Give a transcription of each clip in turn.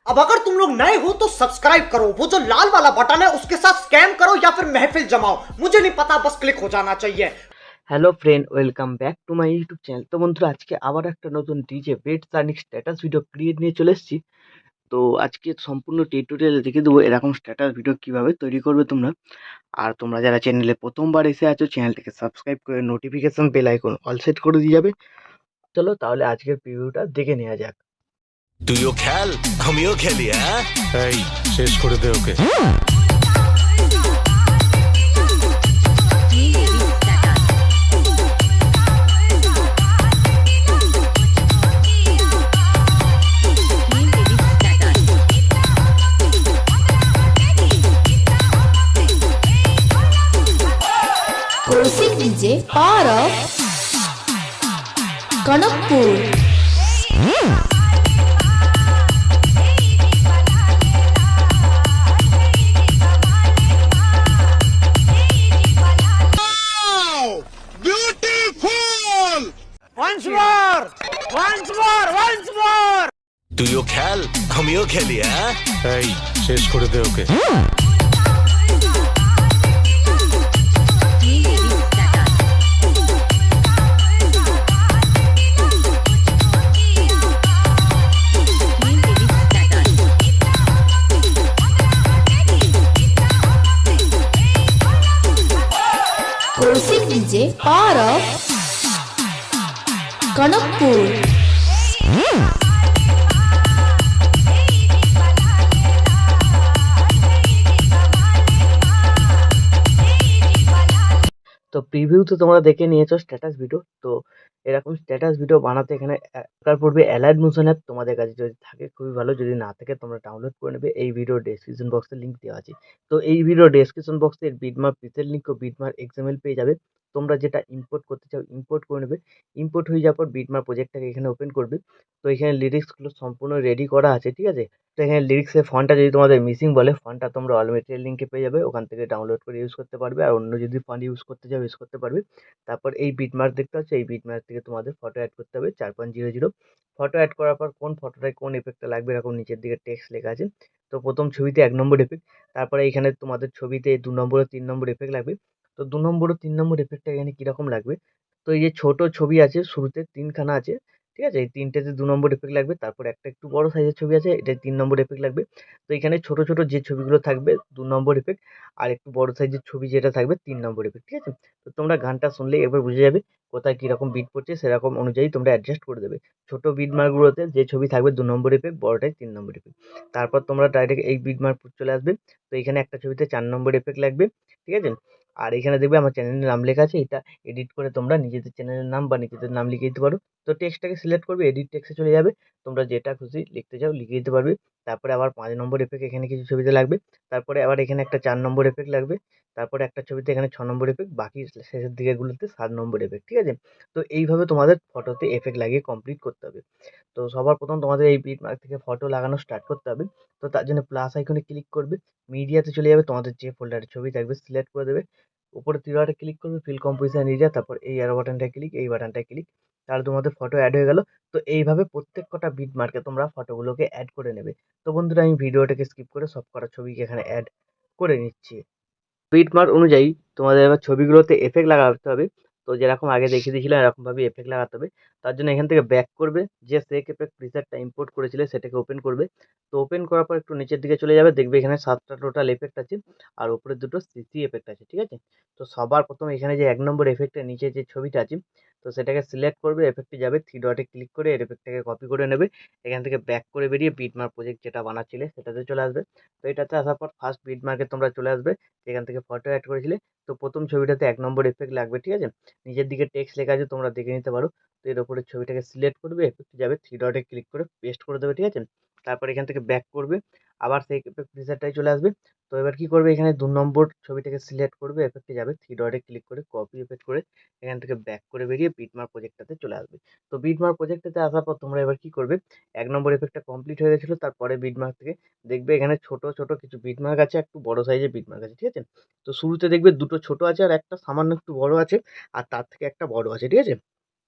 अब अगर तुम लोग नए हो तो सब्सक्राइब करो, वो जो लाल वाला बटन है उसके साथ स्कैम करो या फिर महफिल जमाओ, मुझे नहीं पता, बस क्लिक हो जाना चाहिए। Hello friend, welcome back to my YouTube channel. তো বন্ধুরা, আজকে আবার একটা নতুন ডিজে বেট সার্নিক স্ট্যাটাস ভিডিও ক্রিয়েট নিয়ে চলে এসেছি। তো আজকে সম্পূর্ণ টিউটোরিয়াল দেখে দেবো এরকম স্ট্যাটাস ভিডিও কিভাবে তৈরি করবে তোমরা। আর তোমরা যারা চ্যানেলে প্রথমবার এসে আছো, চ্যানেলটাকে সাবস্ক্রাইব করে notification bell icon all set করে দিয়ে যাবে। চলো তাহলে আজকের প্রিভিউটা দেখে নেওয়া যাক। তুইও খেল, আমিও খেলি। হ্যাঁ, এই শেষ করে দে ওকে। Music DJ Power of Kanakpur. তুইও খেল, আমিও খেলি। হ্যাঁ, এই শেষ করে দে ওকে। Music DJ Power of Kanakpur. তো প্রিভিউ তো তোমরা দেখে নিয়েছো স্ট্যাটাস ভিডিও। তো এরকম স্ট্যাটাস ভিডিও বানাতে এখানে দরকার পড়বে অ্যালাইট মোশন অ্যাপ। তোমাদের কাছে যদি থাকে খুবই ভালো, যদি না থাকে তোমরা ডাউনলোড করে নেবে। এই ভিডিও ডেসক্রিপশন বক্সে লিঙ্ক দেওয়া আছে। তো এই ভিডিও ডেসক্রিপশন বক্সে বিটমার্ক পিসের লিঙ্ক ও বিটমার্ক এক্সএমএল পেয়ে যাবে। তোমরা যেটা ইম্পোর্ট করতে চাও ইম্পোর্ট করে নেবে। ইম্পোর্ট হয়ে যাওয়ার পর বিটমার্ক প্রজেক্টটাকে এখানে ওপেন করবে। তো এখানে লিরিক্সগুলো সম্পূর্ণ রেডি করা আছে, ঠিক আছে। তো এখানে লিরিক্সের ফন্টটা যদি তোমাদের মিসিং বলে, ফন্টটা তোমরা অল মেটেরিয়াল লিঙ্কে পেয়ে যাবে, ওখান থেকে ডাউনলোড করে ইউজ করতে পারবে। আর অন্য যদি ফন্ট ইউজ করতে চাও ইউজ করতে পারবে। তারপর এই বিটমার্ক দেখতে পাচ্ছ, এই বিটমার্ক থেকে তোমাদের ফটো অ্যাড করতে হবে 4500। ফটো অ্যাড করার পর কোন ফটোটায় কোন এফেক্টটা লাগবে এরকম নিচের দিকে টেক্সট লেখা আছে। তো প্রথম ছবিতে 1 নম্বর এফেক্ট, তারপরে এখানে তোমাদের ছবিতে 2 নম্বর ও 3 নম্বর এফেক্ট লাগবে। তো 2 নম্বর ও 3 নম্বর এফেক্টটা এখানে কিরকম লাগবে, তো এই যে ছোট ছবি আছে শুরুতে 3 খানা আছে, ঠিক আছে, এই 3টেতে 2 নম্বর এফেক্ট লাগবে। তারপর একটা একটু বড় সাইজের ছবি আছে, এটায় 3 নম্বর এফেক্ট লাগবে। তো এখানে ছোট ছোট যে ছবিগুলো থাকবে 2 নম্বর এফেক্ট, আর একটু বড় সাইজের ছবি যেটা থাকবে 3 নম্বর এফেক্ট, ঠিক আছে। তো তোমরা গানটা শুনলেই এবার বুঝে যাবে কোথায় কিরকম বিট পড়ছে, সেরকম অনুযায়ী তোমরা অ্যাডজাস্ট করে দেবে। ছোট বিট মার্কগুলোতে যে ছবি থাকবে 2 নম্বর এফেক্ট, বড়টায় 3 নম্বর এফেক্ট। তারপর তোমরা ডাইরেক্ট এই বিট মার্ক চলে আসবে। তো এখানে একটা ছবিতে 4 নম্বর এফেক্ট লাগবে, ঠিক আছে। আর এখানে দেখবে আমার চ্যানেলের নাম লেখা আছে, এটা এডিট করে তোমরা নিজেদের চ্যানেলের নাম বা নিজেদের নাম লিখে দিতে পারো। তো টেক্সটটাকে সিলেক্ট করবে, এডিট টেক্সটে চলে যাবে, তোমরা যেটা খুশি লিখতে চাও লিখে দিতে পারবে। তারপরে আবার 5 নম্বর এফেক্ট এখানে কিছু ছবিতে লাগবে। তারপরে আবার এখানে একটা 4 নম্বর এফেক্ট লাগবে। তারপরে একটা ছবিতে এখানে 6 নম্বর এফেক্ট, বাকি শেষের দিকেগুলোতে 7 নম্বর এফেক্ট, ঠিক আছে। তো এইভাবে তোমাদের ফটোতে এফেক্ট লাগিয়ে কমপ্লিট করতে হবে। তো সবার প্রথম তোমাদের এই বিট মার্ক থেকে ফটো লাগানো স্টার্ট করতে হবে। তো তার জন্য প্লাস আইকনে ক্লিক করবে, মিডিয়াতে চলে যাবে, তোমাদের যে ফোল্ডারে ছবি থাকবে সিলেক্ট করে দেবে। উপরে তীরটা ক্লিক করবে, ফিল কম্পোজিশন এরিয়া, তারপর এই অ্যারো বাটনটা ক্লিক, এই বাটনটা ক্লিক, তাহলে তোমাদের ফটো অ্যাড হয়ে গেল। তো এইভাবে প্রত্যেক কটা বিট মার্কে তোমরা ফটোগুলোকে অ্যাড করে নেবে। তো বন্ধুরা, আমি ভিডিওটাকে স্কিপ করে সব কটা ছবিকে এখানে অ্যাড করে নিচ্ছি। বিট মার্ক অনুযায়ী তোমাদের এবার ছবিগুলোতে এফেক্ট লাগাতে হবে। তো যেরকম আগে দেখিয়ে দিয়েছিলাম এরকমভাবে এফেক্ট লাগাতে হবে। তার জন্য এখান থেকে ব্যাক করবে, যে সেক এফেক্ট প্রিসেটটা ইম্পোর্ট করেছিলে সেটাকে ওপেন করবে। তো ওপেন করার পর একটু নিচের দিকে চলে যাবে, দেখবে এখানে 7টা টোটাল এফেক্ট আছে, আর উপরে 2টো সিসি এফেক্ট আছে, ঠিক আছে। তো সবার প্রথম এখানে যে 1 নম্বর এফেক্টের নিচে যে ছবিটা আছে, তো সেটাকে সিলেক্ট করবে, এফেক্টে যাবে, 3 ডটে ক্লিক করে এর এফেক্টটাকে কপি করে নেবে। এখান থেকে ব্যাক করে বেরিয়ে বিটমার্ক প্রজেক্ট যেটা বানাচ্ছিলে সেটাতে চলে আসবে। তো এটাতে আসার পর ফার্স্ট বিটমার্কে তোমরা চলে আসবে, এখান থেকে ফটো অ্যাড করেছিলে। তো প্রথম ছবিটাতে 1 নম্বর এফেক্ট লাগবে, ঠিক আছে। নিচের দিকে টেক্সট লেখা আছে, তোমরা দেখে নিতে পারো। তো এর উপরে ছবিটাকে সিলেক্ট করবে, এফেক্টে যাবে, 3 ডটে ক্লিক করে পেস্ট করে দেবে, ঠিক আছে। তারপর এখান থেকে ব্যাক করবে, আবার সেই এফেক্ট প্রিসেটটাই চলে আসবে। তো এবার কি করবে, এখানে 2 নম্বর ছবিটাকে সিলেক্ট করবে, এফেক্টে যাবে, 3 ডটে ক্লিক করে কপি এফেক্ট করে এখান থেকে ব্যাক করে বেরিয়ে বিটমার্ক প্রজেক্টটাতে চলে আসবে। তো বিটমার্ক প্রজেক্টটাতে আসার পর তোমরা এবার কি করবে, 1 নম্বর এফেক্টটা কমপ্লিট হয়ে গেছিল, তারপরে বিটমার্ক থেকে দেখবে এখানে ছোট ছোট কিছু বিটমার্ক আছে, একটু বড় সাইজের বিটমার্ক আছে, ঠিক আছে। তো শুরুতে দেখবে 2টো ছোট আছে আর একটা সামান্য একটু বড় আছে, আর তার থেকে একটা বড় আছে, ঠিক আছে।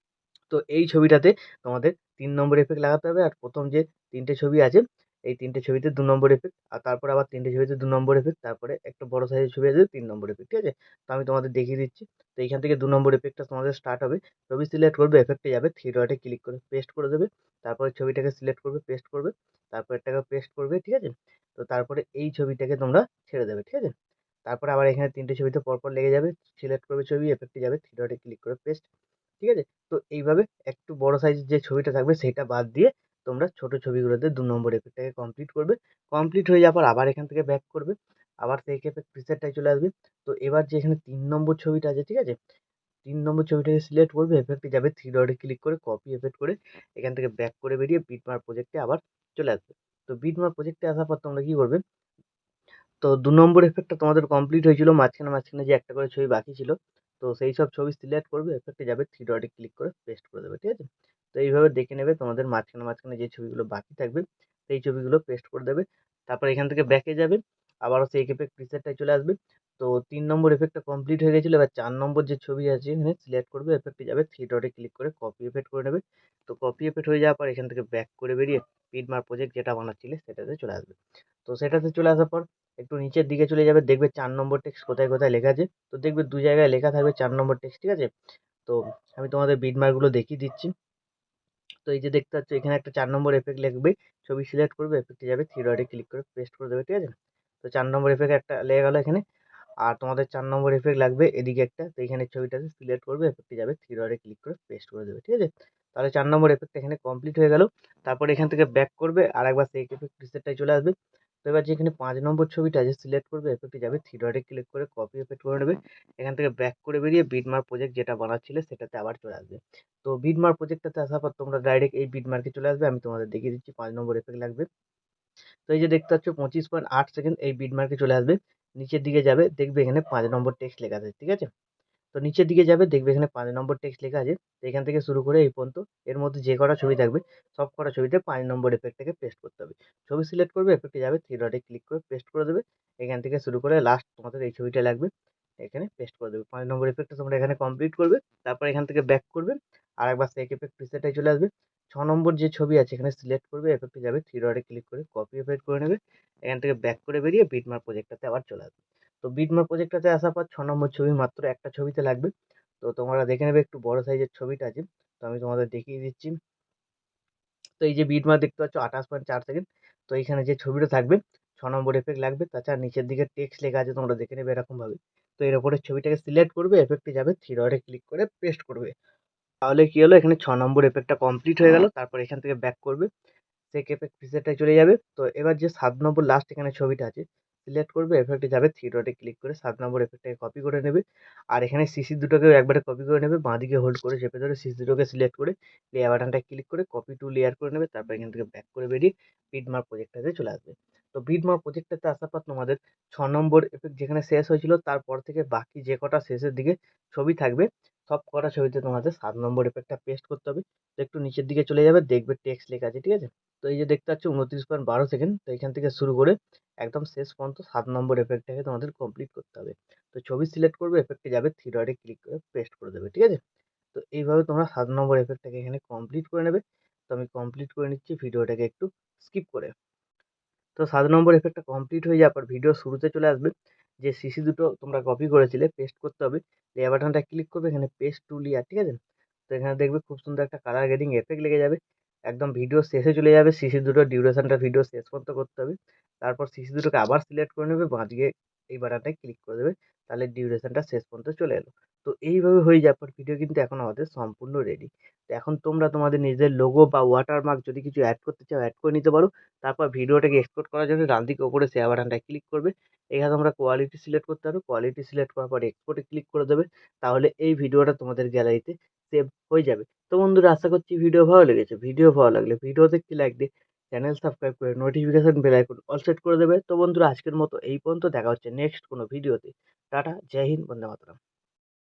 তো এই ছবিটাতে তোমাদের 3 নম্বর এফেক্ট লাগাতে হবে, আর প্রথম যে 3টে ছবি আছে এই 3টে ছবিতে 2 নম্বর এফেক্ট, আর তারপরে আবার 3টে ছবিতে 2 নম্বর এফেক্ট, তারপরে একটা বড় সাইজের ছবি আছে 3 নম্বর এফেক্ট, ঠিক আছে? তো আমি তোমাদের দেখিয়ে দিচ্ছি। তো এইখান থেকে 2 নম্বর এফেক্টটা তোমাদের স্টার্ট হবে। ছবি সিলেক্ট করবে, এফেক্টে যাবে, 3 ডটে ক্লিক করে পেস্ট করে দেবে। তারপরে ছবিটাকে সিলেক্ট করবে, পেস্ট করবে, তারপর এটাকে পেস্ট করবে, ঠিক আছে? তো তারপরে এই ছবিটাকে তোমরা ছেড়ে দেবে, ঠিক আছে? তারপরে আবার এখানে 3টে ছবিতে পরপর লেগে যাবে, সিলেক্ট করবে ছবি, এফেক্টে যাবে, 3 ডটে ক্লিক করে পেস্ট, ঠিক আছে? তো এইভাবে একটু বড় সাইজের যে ছবিটা থাকবে সেটা বাদ দিয়ে তোমরা ছোট ছবিগুলোতে 2 নম্বর এফেক্টটাকে কমপ্লিট করবে। কমপ্লিট হয়ে যাওয়ার পর আবার এখান থেকে ব্যাক করবে। আবার সেই এফেক্ট প্রিসেটটায় চলে আসবে। তো এবার যে এখানে 3 নম্বর ছবিটা আছে, ঠিক আছে? 3 নম্বর ছবিটাকে সিলেক্ট করবে, এফেক্টে যাবে, 3 ডটে ক্লিক করে কপি এফেক্ট করে এখান থেকে ব্যাক করে বেরিয়ে বিটমার্ক প্রজেক্টে আবার চলে আসবে। তো বিটমার্ক প্রজেক্টে আসার পর তোমরা কি করবে, তো 2 নম্বর এফেক্টটা তোমাদের কমপ্লিট হয়েছিল, মাঝখানে যে একটা করে ছবি বাকি ছিল, তো সেই সব ছবি সিলেক্ট করবে, এফেক্টে যাবে, 3 ডটে ক্লিক করে পেস্ট করে দেবে, ঠিক আছে? তো এইভাবে দেখে নেবে তোমাদের মাঝখানে যে ছবিগুলো বাকি থাকবে সেই ছবিগুলো পেস্ট করে দেবে। তারপর এখান থেকে ব্যাকে যাবে, আবারও সেই এফেক্ট প্রিসেটটায় চলে আসবে। তো 3 নম্বর এফেক্টটা কমপ্লিট হয়ে গেছিল, এবার 4 নম্বর যে ছবি আছে এখানে সিলেক্ট করবে, এফেক্টে যাবে, 3 ডটে ক্লিক করে কপি এফেক্ট করে নেবে। তো কপি এফেক্ট হয়ে যাওয়ার পর এখান থেকে ব্যাক করে বেরিয়ে বিটমার্ক প্রজেক্ট যেটা বানাচ্ছিলে সেটাতে চলে আসবে। তো সেটাতে চলে আসার পর একটু নিচের দিকে চলে যাবে, দেখবে 4 নম্বর টেক্সট কোথায় লেখা আছে। তো দেখবে 2 জায়গায় লেখা থাকবে 4 নম্বর টেক্সট, ঠিক আছে? তো আমি তোমাদের বিটমার্কগুলো দেখিয়ে দিচ্ছি। তো এই যে দেখতে পাচ্ছ এখানে একটা 4 নম্বর এফেক্ট লিখবে, ছবি সিলেক্ট করবে, এফেক্টে যাবে, 3 ডটে ক্লিক করে পেস্ট করে দেবে, ঠিক আছে? তো 4 নম্বর এফেক্ট একটা লেগে গেল এখানে। আর তোমাদের 4 নম্বর এফেক্ট লাগবে এদিকে একটা, তো এখানে ছবিটাকে সিলেক্ট করবে, এফেক্টে যাবে, 3 ডটে ক্লিক করে পেস্ট করে দেবে, ঠিক আছে? তাহলে 4 নম্বর এফেক্ট এখানে কমপ্লিট হয়ে গেল। তারপর এখান থেকে ব্যাক করবে, আরেকবার সেই এফেক্ট প্রিসেটটায় চলে আসবে। তো এবার যেখানে 5 নম্বর ছবিটা আছে সিলেক্ট করবে, এফেক্টে যাবে, 3 ডটে ক্লিক করে কপি এফেক্ট করে নেবে। এখান থেকে ব্যাক করে বেরিয়ে বিটমার্ক প্রজেক্ট যেটা বানাচ্ছিলে সেটাতে আবার চলে আসবে। তো বিটমার্ক প্রজেক্টটাতে আসার পর তোমরা ডাইরেক্ট এই বিটমার্কে চলে আসবে। আমি তোমাদের দেখিয়ে দিচ্ছি 5 নম্বর এফেক্ট লাগবে। তো এই যে দেখতে পাচ্ছ 25.8 সেকেন্ড এই বিটমার্কে চলে আসবে। নিচের দিকে যাবে, দেখবে এখানে 5 নম্বর টেক্সট লেখা আছে, ঠিক আছে? তো নিচের দিকে যাবে, দেখবে এখানে 5 নম্বর টেক্সট লেখা আছে। তো এখান থেকে শুরু করে এই পর্যন্ত এর মধ্যে যে কটা ছবি থাকবে সব কটা ছবিতে 5 নম্বর এফেক্টটাকে পেস্ট করতে হবে। ছবি সিলেক্ট করবে, এফেক্টে যাবে, 3 ডটে ক্লিক করে পেস্ট করে দেবে। এখান থেকে শুরু করে লাস্ট তোমাদের এই ছবিটা লাগবে, এখানে পেস্ট করে দেবে। 5 নম্বর এফেক্টটা তোমরা এখানে কমপ্লিট করবে। তারপর এখান থেকে ব্যাক করবে, আরেকবার সেক এফেক্ট প্রিসেটে চলে আসবে। 6 নম্বর যে ছবি আছে এখানে সিলেক্ট করবে, এফেক্টে যাবে, 3 ডটে ক্লিক করে কপি এফেক্ট করে নেবে। এখান থেকে ব্যাক করে বেরিয়ে বিটমার্ক প্রজেক্টটাতে আবার চলে আসবে। তো বিটমার্ক প্রজেক্টটাতে আসার পর 6 নম্বর ছবি মাত্র একটা ছবিতে লাগবে। তো তোমরা দেখে নেবে একটু বড় সাইজের ছবিটা আছে, তো আমি তোমাদের দেখিয়ে দিচ্ছি। তো এই যে বিটমার্ক দেখতে পাচ্ছ 28.4 সেকেন্ড। তো এইখানে যে ছবিটা থাকবে 6 নম্বর এফেক্ট লাগবে, তাছাড়া নিচের দিকে টেক্সট লেখা আছে তোমরা দেখে নেবে এরকম ভাবে। তো এর উপরে ছবিটাকে সিলেক্ট করবে, এফেক্টে যাবে, 3 ডটে ক্লিক করে পেস্ট করবে। তাহলে কি হলো, এখানে 6 নম্বর এফেক্টটা কমপ্লিট হয়ে গেল। তারপর এখান থেকে ব্যাক করবে, সেক এফেক্ট প্রিসেটটায় চলে যাবে। তো এবার যে 7 নম্বর লাস্ট এখানে ছবিটা আছে সিলেক্ট করবে, এফেক্টে যাবে, 3 ডটে ক্লিক করে 7 নম্বর এফেক্টটাকে কপি করে নেবে। আর এখানে সিসি দুটোকেও একবারে কপি করে নেবে, বাঁদিকে হোল্ড করে চেপে ধরে সিসি দুটোকে সিলেক্ট করে লেয়ার বাটনটায় ক্লিক করে কপি টু লেয়ার করে নেবে। তারপর এখান থেকে ব্যাক করে বেরিয়ে বিটমার্ক প্রজেক্টটাতে চলে আসবে। তো বিটমার্ক প্রজেক্টটাতে আসার পর তোমাদের 6 নম্বর এফেক্ট যেখানে শেষ হয়েছিল তারপর থেকে বাকি যে কটা শেষের দিকে ছবি থাকবে সব কটা ছবিতে তোমাদের 7 নম্বর এফেক্টটা পেস্ট করতে হবে। তো একটু নিচের দিকে চলে যাবে, দেখবে টেক্সট লেখা আছে, ঠিক আছে? তো এই যে দেখতে পাচ্ছ 29.12 সেকেন্ড। তো এখান থেকে শুরু করে একদম শেষ পর্যন্ত 7 নম্বর এফেক্টটাকে তোমাদের কমপ্লিট করতে হবে। তো ছবি সিলেক্ট করবে, এফেক্টে যাবে, 3 ডটে ক্লিক করে পেস্ট করে দেবে, ঠিক আছে? তো এইভাবে তোমরা 7 নম্বর এফেক্টটাকে এখানে কমপ্লিট করে নেবে। তো আমি কমপ্লিট করে নিচ্ছি ভিডিওটাকে একটু স্কিপ করে। তো 7 নম্বর এফেক্টটা কমপ্লিট হয়ে যাওয়ার পর ভিডিও শুরুতে চলে আসবে। যে সিসি দুটো তোমরা কপি করেছিলে পেস্ট করতে হবে, লেয়ার বাটনটা ক্লিক করবে, এখানে পেস্ট টু লেয়ার, ঠিক আছে? তো এখানে দেখবে খুব সুন্দর একটা কালার গ্রেডিং এফেক্ট লেগে যাবে। একদম ভিডিও শেষে চলে যাবে, সিসি দুটো ডিউরেশনটা ভিডিও শেষ পর্যন্ত করতে হবে। তারপর সিসি দুটোকে আবার সিলেক্ট করে নেবে, বাঁদিকে এই বাটনটায় ক্লিক করে দেবে, তাহলে ডিউরেশনটা শেষ পর্যন্ত চলে এলো। তো এইভাবে হয়ে যাওয়ার পর ভিডিও কিন্তু এখন আমাদের সম্পূর্ণ রেডি। তো এখন তোমরা তোমাদের নিজের লোগো বা ওয়াটারমার্ক যদি কিছু অ্যাড করতে চাও অ্যাড করে নিতে পারো। তারপর ভিডিওটাকে এক্সপোর্ট করার জন্য ডান দিকে উপরে শেয়ার বাটনটায় ক্লিক করবে। এখানে তোমরা কোয়ালিটি সিলেক্ট করতে পারো, কোয়ালিটি সিলেক্ট করার পর এক্সপোর্টে ক্লিক করে দেবে। তাহলে এই ভিডিওটা তোমাদের গ্যালারিতে সেভ হয়ে যাবে। তো বন্ধুরা আশা করছি ভিডিও ভালো লেগেছে। ভিডিও ভালো লাগলে ভিডিওতে একটি লাইক দিয়ে চ্যানেল সাবস্ক্রাইব করে notification bell icon all set করে দেবে। তো বন্ধুরা আজকের মতো এই পর্যন্ত, দেখা হচ্ছে নেক্সট কোনো ভিডিওতে। টাটা, জয় হিন্দ, বন্দে মাতরম।